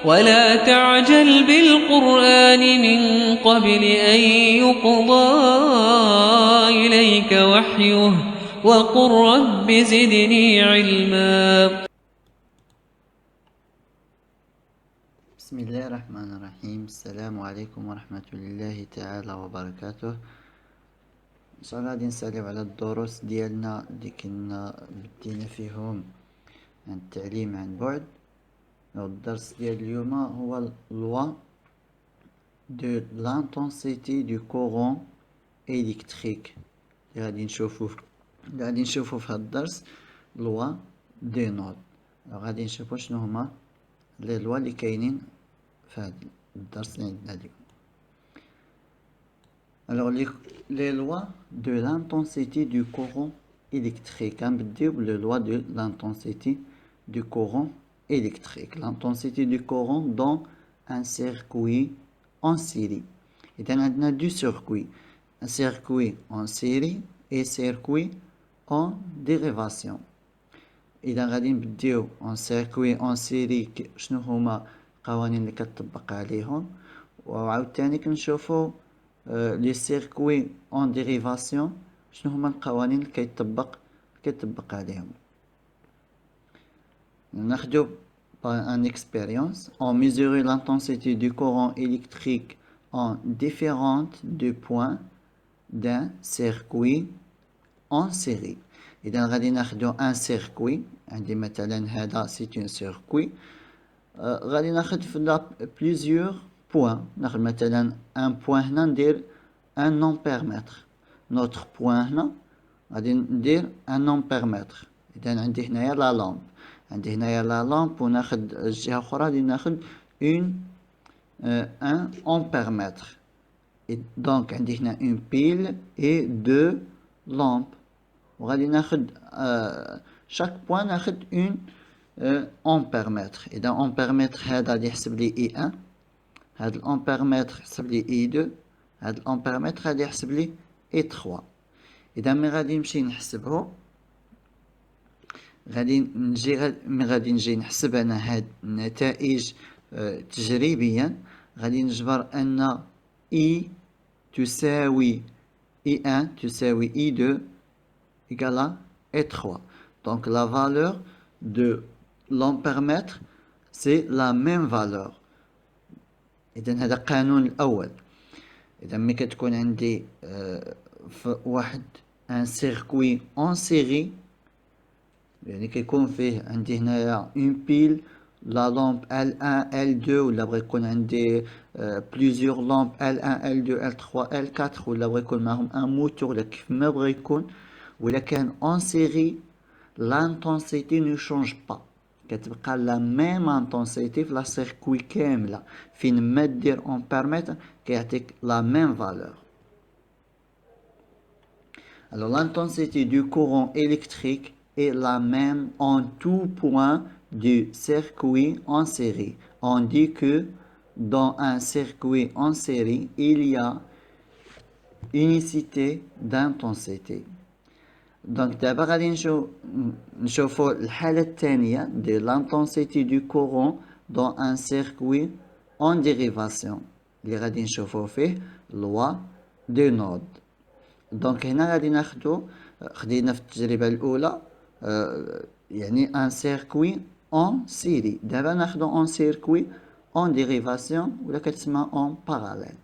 ولا تعجل بالقرآن من قبل أن يقضى إليك وحيه وقل رب زدني علما. بسم الله الرحمن الرحيم. السلام عليكم ورحمة الله تعالى وبركاته. إن شاء الله غادي نساليو على الدروس ديالنا اللي كنا بدينا فيهم عن التعليم عن بعد. الدرس ديال اليوم هو loi de l'intensité du courant électrique اللي غادي نشوفو في هذا الدرس loi دي نود. غادي نشوفو شنو هما لي لوا اللي كاينين في هذا الدرس اللي عندنا اليوم. Alors les lois de l'intensité du courant électrique. غنبداو بلي loi de l'intensité du courant électrique. L'intensité du courant dans un circuit en série. إذا عندنا deux circuits, un circuit en série et circuit en dérivation. إذا غادي نبداو en circuit en série شنو هما القوانين اللي كتطبق عليهم، وعاوتاني كنشوفو لي سيركوي اون ديريفاسيون شنو هما القوانين اللي كيطبق عليهم. ناخدو ان expérience. On mesure l'intensité du courant électrique en différentes deux points d'un circuit en série. إذا غادي ناخدو ان سيركوي، عندي مثلا هذا سيت اون سيركوي، غادي ناخد في بليزيور بوين. ناخد مثلا ان بوين هنا ندير ان امبيرمتر، نوتر بوين هنا غادي ندير ان امبيرمتر. اذا عندي هنايا لا لامب، وناخد الجهه الاخرى غادي ناخد اون ان امبيرمتر. دونك عندي هنا اون بيل اي دو لامب، وغادي ناخد شاك بوين ناخد اون امبيرمتر. اذا امبيرمتر هذا غادي يحسب لي اي 1، هذا الامبيرمتر يحسب لي اي 2، هذا الامبيرمتر غادي يحسب لي اي 3. اذا ملي غادي نمشي نحسبه غادي نجي نحسب انا هاد النتائج تجريبيا. غادي نجبر ان اي تساوي اي 1 تساوي اي 2 égale à E3. Donc la valeur de l'ampèremètre c'est la même valeur. إذا هذا القانون الأول. إذا ملي كتكون عندي في واحد ان سيركوي اون سيري، يعني كيكون فيه عندي هنايا اون بيل لا لامب L1 L2، ولا بغى يكون عندي بليزيور لامب L1 L2 L3 L4، ولا بغى يكون معهم ان موتور، ولا كيف ما بغى يكون. ولا كان en série l'intensité ne change pas، كتبقى لا ميم انتونسيتي في لا سيركوي كامله. فين ما دير امبيرمتر كيعطيك لا ميم فالور. Alors l'intensité du courant électrique est la même en tout point du circuit en série. On dit que dans un circuit en série il y a unicité d'intensité. دونك دابا غادي نشوفو الحالة الثانية ديال l'intensité du courant dans un circuit en dérivation اللي غادي نشوفو فيه loi de node. دونك هنا غادي ناخدو خدينا في التجربة الأولى يعني un circuit en série. دابا ناخدو en circuit en dérivation ولا كتسمى en parallèle.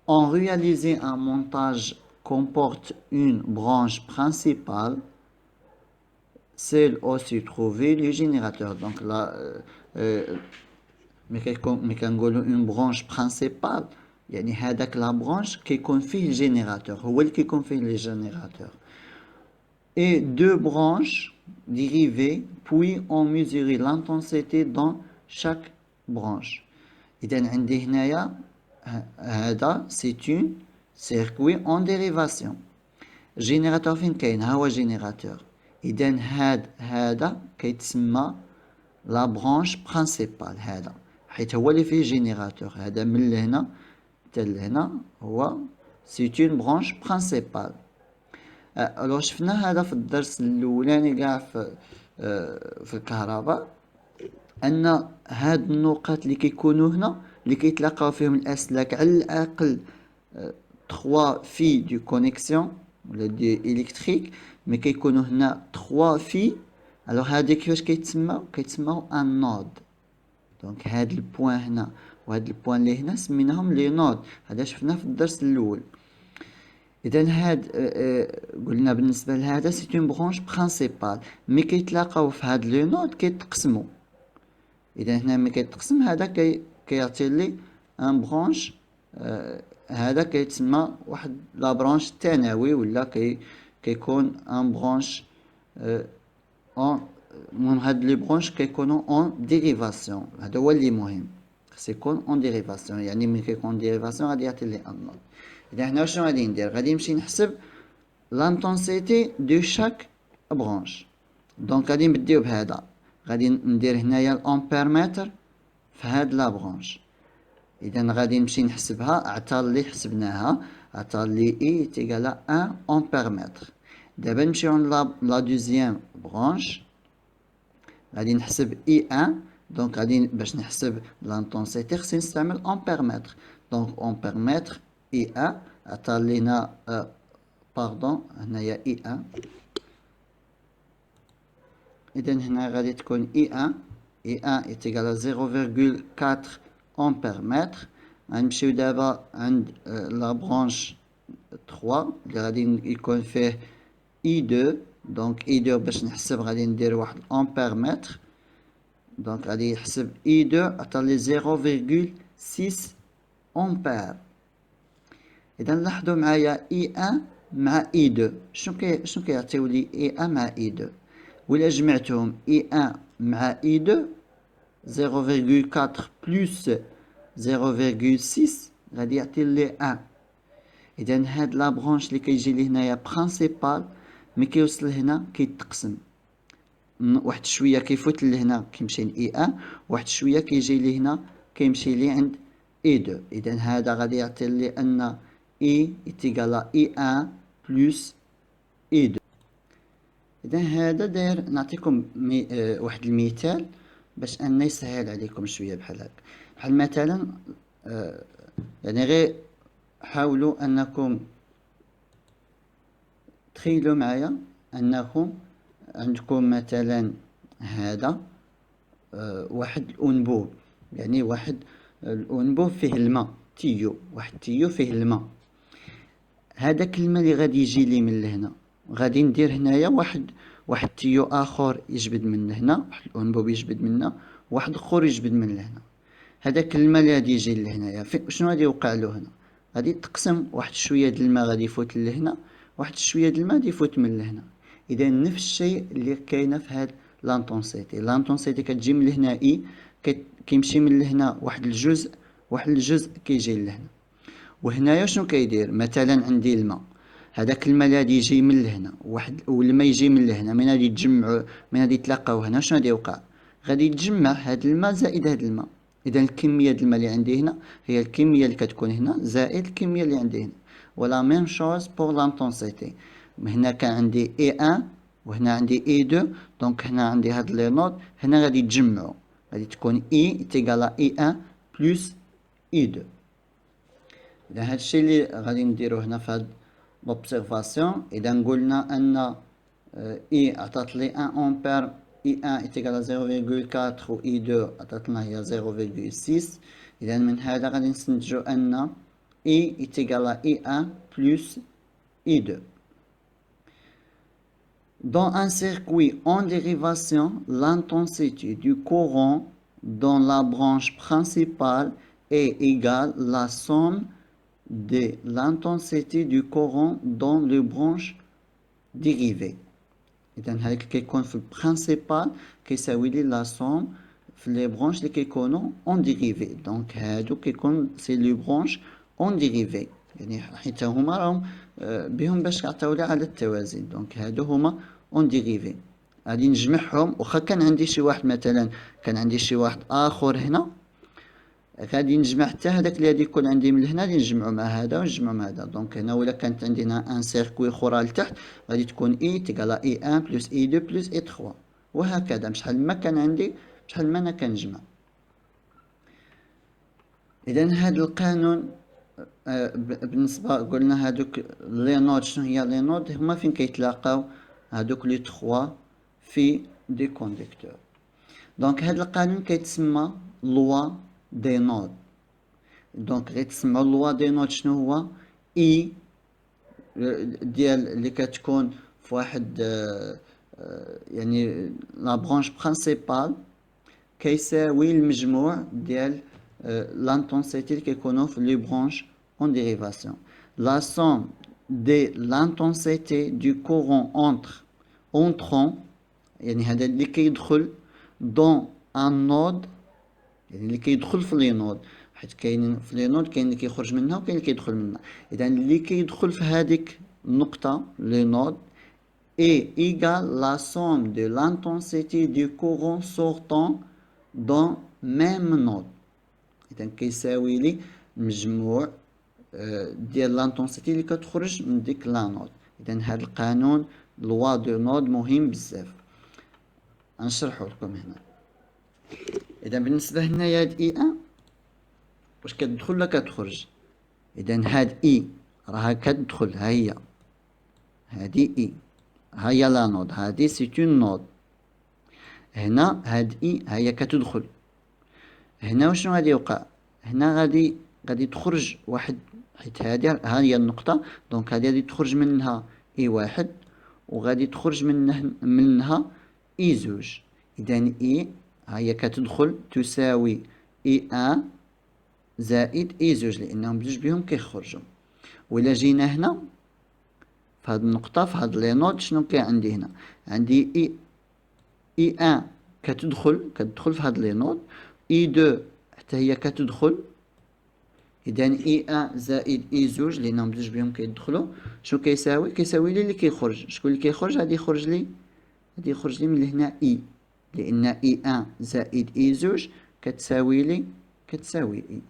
On réalise un montage comporte une branche principale, seul aussi trouver le générateur. Donc là, mais كنقولوا une branche principale يعني هذاك لا برانش كيكون فيه الجينيراتور، هو اللي كيكون فيه لي جينيراتور. Et deux branches dérivées, puis on mesure l'intensité dans chaque branche. إذا عندي هنايا هذا c'est une circuit en dérivation. جينيراتور فين كاين؟ ها هو جينيراتور. إذا هذا كيتسمى لا برانش برينسيبال، هذا حيت هو اللي فيه جينيراتور. هذا من لهنا حتى لهنا هو سي اون برانش برينسيبال. الوغ شفنا هذا في الدرس الاولاني كاع في الكهرباء. ان هاد النقاط اللي كيكونوا هنا اللي كيتلاقاو فيهم الاسلاك على الاقل 3 في دو كونيكسيون ولا دي الكتريك، مي كيكونوا هنا 3 في. الوغ هادي كيفاش كيتسماو ان نود. دونك هاد البوان هنا وهاد البوان اللي هنا سميناهم لي نود، هذا شفناه في الدرس الاول. اذا هاد قلنا بالنسبه لهذا سي اون برونش برينسيبال، مي كيتلاقاو في هاد لي نود كيتقسموا. اذا هنا ملي كيتقسم هذا كيعطي لي ان برونش، هذا كيتسمى واحد لا برونش ثانوي، ولا كيكون ان برونش اون. المهم هاد لي برونش كيكونوا اون ديريفاسيون، هذا هو اللي مهم، خص يكون اون ديريفاسيون. يعني ملي كيكون ديريفاسيون غادي يعطي لي ان نوت. اذا هنا شنو غادي ندير؟ غادي نمشي نحسب لانتونسيتي دو شاك برونش. دونك غادي نبديو بهذا، غادي ندير هنايا الامبيرمتر في هاد لا برونش. اذا غادي نمشي نحسبها، عطا لي حسبناها، عطا لي اي تيغالا 1 امبيرمتر. دابا نمشيو لا دوزيام برونش، غادي نحسب اي 1. دونك غادي باش نحسب لانتونسيتي خصني نستعمل امبيرمتر. دونك امبيرمتر اي 1 عطا لينا باردون هنايا اي 1. اذا هنا غادي تكون اي 1 est égal à 0,4 امبيرمتر. غنمشيو دابا عند لا برونش 3 اللي غادي يكون فيه اي 2. دونك اي 2 باش نحسب غادي ندير واحد امبيرمتر. دونك غادي يحسب اي 2 عطا لي 0,6 امبير. اذا لاحظوا معايا اي 1 مع اي 2 شنو كيعطيو لي اي 1 مع اي 2. ولا جمعتهم اي 1 مع اي 2 0,4 بلس 0,6 غادي يعطي لي 1. اذا هاد لا برونش اللي كيجي لي هنايا برينسيبال، ملي كيوصل هنا كيتقسم واحد شويه، كيفوت لهنا كيمشي ل اي 1، واحد شويه كيجي لي هنا كيمشي لي عند اي 2. اذا هذا غادي يعطي لي ان اي تيغالا اي 1 بلس اي 2. اذا هذا داير نعطيكم واحد المثال باش ان يسهل عليكم شويه بحال هكا. بحال مثلا يعني غير حاولوا انكم تخيلوا معايا انكم عندكم مثلا هذا واحد الانبوب، يعني واحد الانبوب فيه الماء، تيو، واحد تيو فيه الماء. هذاك الماء اللي غادي يجي لي من لهنا غادي ندير هنايا واحد تيو اخر يجبد من هنا، واحد الانبوب يجبد منا، واحد اخر يجبد من لهنا. هذاك الماء اللي غادي يجي لهنايا شنو غادي يوقع له هنا؟ غادي تقسم، واحد شويه د الماء غادي يفوت لهنا، واحد شويه د الماء غادي يفوت من لهنا. اذا نفس الشيء اللي كاينه في هاد لانتونسيتي كتجي من لهنا اي، كيمشي من لهنا واحد الجزء كيجي لهنا. وهنايا شنو كيدير؟ مثلا عندي الماء، هذاك الماء اللي غادي يجي من لهنا والماء يجي من لهنا، من غادي يتجمعوا، من غادي يتلاقاو هنا، شنو غادي يوقع؟ غادي يتجمع هاد الماء زائد هاد الماء. اذا الكميه د الماء اللي عندي هنا هي الكميه اللي كتكون هنا زائد الكميه اللي عندي هنا. ولا ميم شوز بور لانتونسيتي. هنا كان عندي اي 1 وهنا عندي اي 2، دونك هنا عندي هاد لي نوت هنا غادي يتجمعوا، غادي تكون اي تيغالا اي 1 بلس اي 2. اذا هادشي اللي غادي نديرو هنا في هاد لوبسيرفاسيون. اذا قلنا ان اي عطات لي 1 امبير، اي 1 تيغال 0,4 و اي 2 عطاتنا هي 0,6. اذا من هذا غادي نستنتجو ان اي تيغال اي 1 بلس اي 2. Dans un circuit en dérivation, l'intensité du courant dans la branche principale est égale à la somme de l'intensité du courant dans les branches dérivées. إذا هذا كيكون في البرانسيبال كيساوي لي لا سوم في لي برونش اللي كيكونوا اون ديريفي. دونك هادو كيكون سي لي برونش اون ديريفي، يعني حيت هما راهم بهم باش يعطيو لي على التوازي. دونك هادو هما اون ديريفي، غادي نجمعهم. واخا كان عندي شي واحد مثلا، كان عندي شي واحد اخر هنا، غادي نجمع حتى هذاك اللي غادي يكون عندي من هنا غادي نجمعو مع هذا ونجمعو مع هذا. دونك هنا ولا كانت عندنا ان سيركوي اخرى لتحت غادي تكون اي تيغالا اي 1 بلس اي 2 بلس اي 3، وهكذا شحال ما كان عندي شحال ما انا كنجمع. اذا هذا القانون بالنسبه قلنا هادوك لي نود، شنو هي لي نود؟ هما فين كيتلاقاو هادوك لي 3 في دي كونديكتور. دونك هاد القانون كيتسمى لوا دي نود. دونك غيتسمى لوا دي نود شنو هو؟ اي ديال اللي كتكون في واحد يعني لا برونش برينسيبال كيساوي المجموع ديال لانتونسيتي اللي كيكونوا في لي برونش اون ديريفاسيون. لا سوم دي لانتونسيتي دو كورون اونترون، يعني هذا اللي كيدخل دون ان نود، يعني اللي كيدخل في لي نود، حيت كاين في لي نود كاين اللي كيخرج منها وكاين اللي كيدخل منها. اذا اللي كيدخل في هذيك النقطه لي نود est égale la somme de l'intensité du courant sortant dans même node. إذا كيساوي لي مجموع ديال لانتونسيتي اللي كتخرج من ديك لا نود. إذا هذا القانون لوا دو نود مهم بزاف، غنشرحو لكم هنا. إذا بالنسبة هنايا هاد إي أن واش كتدخل ولا كتخرج؟ إذا هاد إي راها كتدخل، ها هي هادي إي، ها هي لا نود، هادي سي اون نود. هنا هاد اي ها هي كتدخل. هنا وشنو غادي يوقع؟ هنا غادي تخرج واحد، حيت هادي ها هي النقطة، دونك هادي غادي تخرج منها اي واحد وغادي تخرج منها اي زوج. اذا اي ها هي كتدخل تساوي اي ان زائد اي زوج، لانهم بجوج بهم كيخرجوا. وإلا جينا هنا في هاد النقطة في هاد لي نود، شنو كاين عندي هنا؟ عندي اي ان كتدخل في هاد لي نود، اي دو حتى هي كتدخل. اذا اي ان زائد اي زوج لانهم بجوج بهم كيدخلوا، شنو كيساوي؟ كيساوي لي اللي كيخرج. شكون اللي كيخرج؟ غادي يخرج لي من هنا اي، لان اي ان زائد اي زوج كتساوي اي.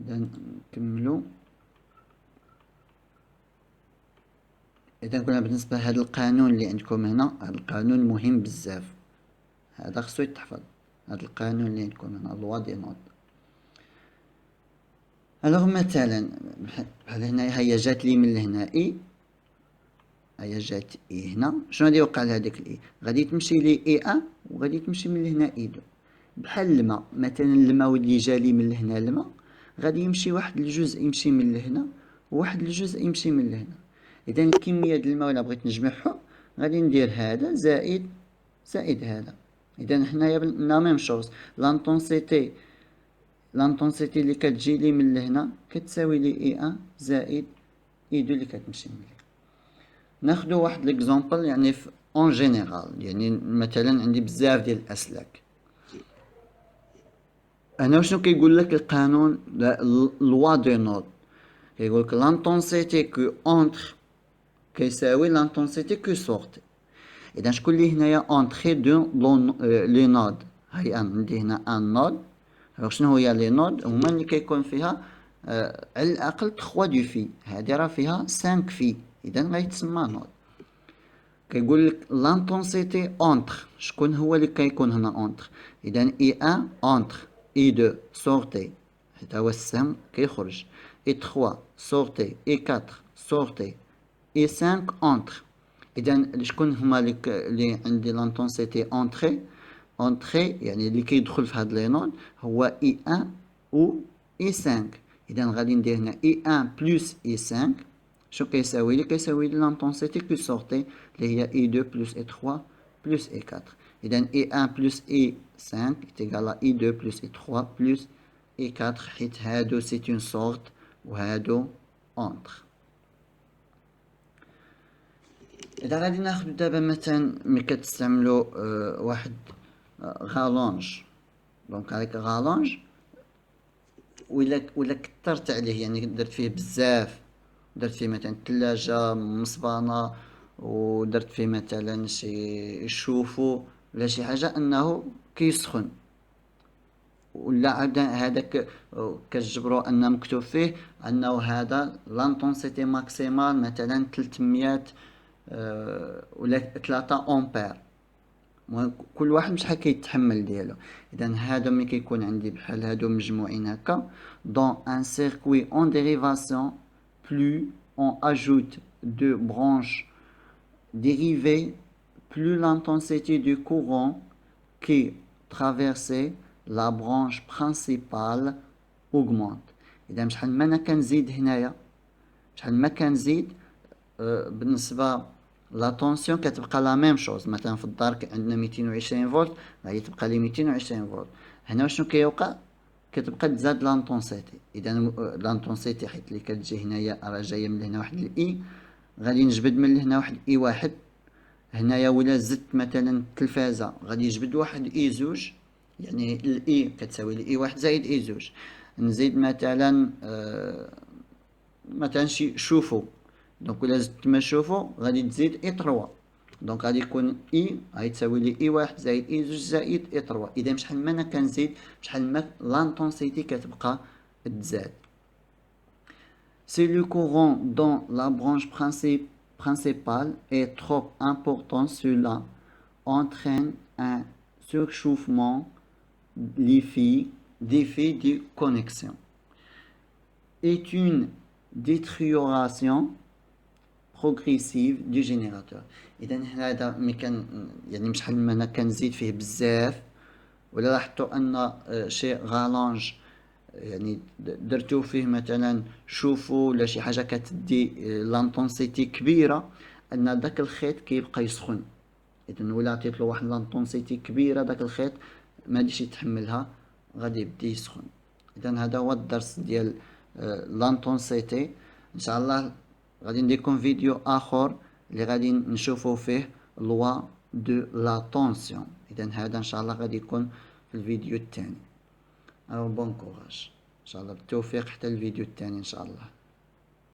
اذا نكملو. اذا قلنا بالنسبه لهذا القانون اللي عندكم هنا، هذا القانون مهم بزاف، هذا خصو يتحفظ. هذا القانون اللي عندكم هنا لوا دي نود. الوغ مثلا بحال هنا هي جات لي من هنا اي، هي جات اي هنا، شنو غادي يوقع لهاديك الاي؟ غادي تمشي لي اي ان وغادي تمشي من هنا اي دو. بحال الماء مثلا، الماء اللي جالي من هنا الماء غادي يمشي واحد الجزء يمشي من لهنا وواحد الجزء يمشي من لهنا. اذا الكميه ديال الماء الا بغيت نجمعهم غادي ندير هذا زائد هذا. اذا حنايا لا ميم شوز، لانتونسيتي اللي كتجي لي من لهنا كتساوي لي اي ان زائد اي دو اللي كتمشي من لهنا. ناخدو واحد ليكزامبل يعني اون جينيرال، يعني مثلا عندي بزاف ديال الاسلاك. هنا شنو كيقول لك القانون لوا دو نود؟ كيقول لك لانتونسيتي كو اونتر كيساوي لانتونسيتي كو سورتي. اذا شكون اللي هنايا اونتري دو لي نود؟ هاي عندي هنا ان نود. شنو هي لي نود؟ هما اللي كيكون فيها على الاقل 3 دو في، هادي راه فيها 5 في، اذا غيتسمى نود. كيقول لك لانتونسيتي اونتر، شكون هو اللي كيكون هنا اونتر؟ اذا اي ان اونتر اي دو سورتي، حيت هو السهم كيخرج، اي 3 سورتي، اي 4 سورتي، اي 5 اونتر. اذا شكون هما اللي عندي لانتونسيتي اونتري يعني اللي كيدخل في هاد لي نود هو اي ان و اي 5. اذا غادي ندير هنا اي ان بلس اي 5، شو كيساوي لي؟ كيساوي لي لانتونسيتي كو سورتي اللي هي اي 2 بلس اي 3 بلس اي 4. اذا اي 1 بلس اي 5 تيغال اي 2 بلس اي 3 بلس اي 4، حيت هادو سي اون سورت وهادو اونتر. اذا غادي ناخدو دابا مثلا ملي كتستعملو واحد غالونج، دونك هذاك غالونج ولا كثرت عليه، يعني درت فيه بزاف، درت فيه مثلا ثلاجة مصبانة ودرت فيه مثلا شي شوفو ولا شي حاجة انه كيسخن، ولا عاد هذاك كتجبرو ان مكتوب فيه انه هذا لانتونسيتي ماكسيمال مثلا 300 ولا 3 أمبير. المهم كل واحد شحال كيتحمل ديالو. اذا هادو ملي كيكون عندي بحال هادو مجموعين هكا dans un circuit en dérivation, plus on ajoute de branches dérivées, plus l'intensité du courant qui traversait la branche principale augmente. اذا شحال ما انا كنزيد هنايا، شحال ما كنزيد بالنسبه لا طونسيون كتبقى لا ميم شوز. مثلا في الدار عندنا 220 فولت، غادي تبقى لي 220 فولت. هنا شنو كيوقع؟ كتبقى تزاد لانطونسيتي. اذا لانطونسيتي حيت اللي كتجي هنايا راه جايه من هنا واحد الاي، غادي نجبد من هنا واحد اي واحد. هنايا ولا زدت مثلا التلفازه غادي يجبد واحد اي زوج، يعني الاي كتساوي الاي واحد زائد اي زوج. نزيد مثلا مثلا شي شوفو، دونك ولا زدت ما شوفو غادي تزيد اي 3، دونك غادي يكون اي غيتساوي لي اي واحد زائد اي زوج زائد اي 3. اذا شحال ما انا كنزيد شحال ما لانتونسيتي كتبقى تزاد. Si le courant dans la branche principale est trop important, cela entraîne un surchauffement l'effet de connexion est une détérioration progressive du générateur. اذا هذا ملي كان يعني شحال ما انا كنزيد فيه بزاف، ولا لاحظتوا ان شي غالونج يعني درتو فيه مثلا شوفوا ولا شي حاجه كتدي لانطونسيتي كبيره، ان داك الخيط كيبقى يسخن. اذا ولا عطيت له واحد لانطونسيتي كبيره داك الخيط ما غاديش يتحملها، غادي يبدا يسخن. اذا هذا هو الدرس ديال لانطونسيتي. ان شاء الله غادي نديركم فيديو اخر اللي غادي نشوفوا فيه لوا دو لا طونسيون. اذا هذا ان شاء الله غادي يكون في الفيديو الثاني. بون كوراج ان شاء الله، بالتوفيق حتى الفيديو الثاني ان شاء الله.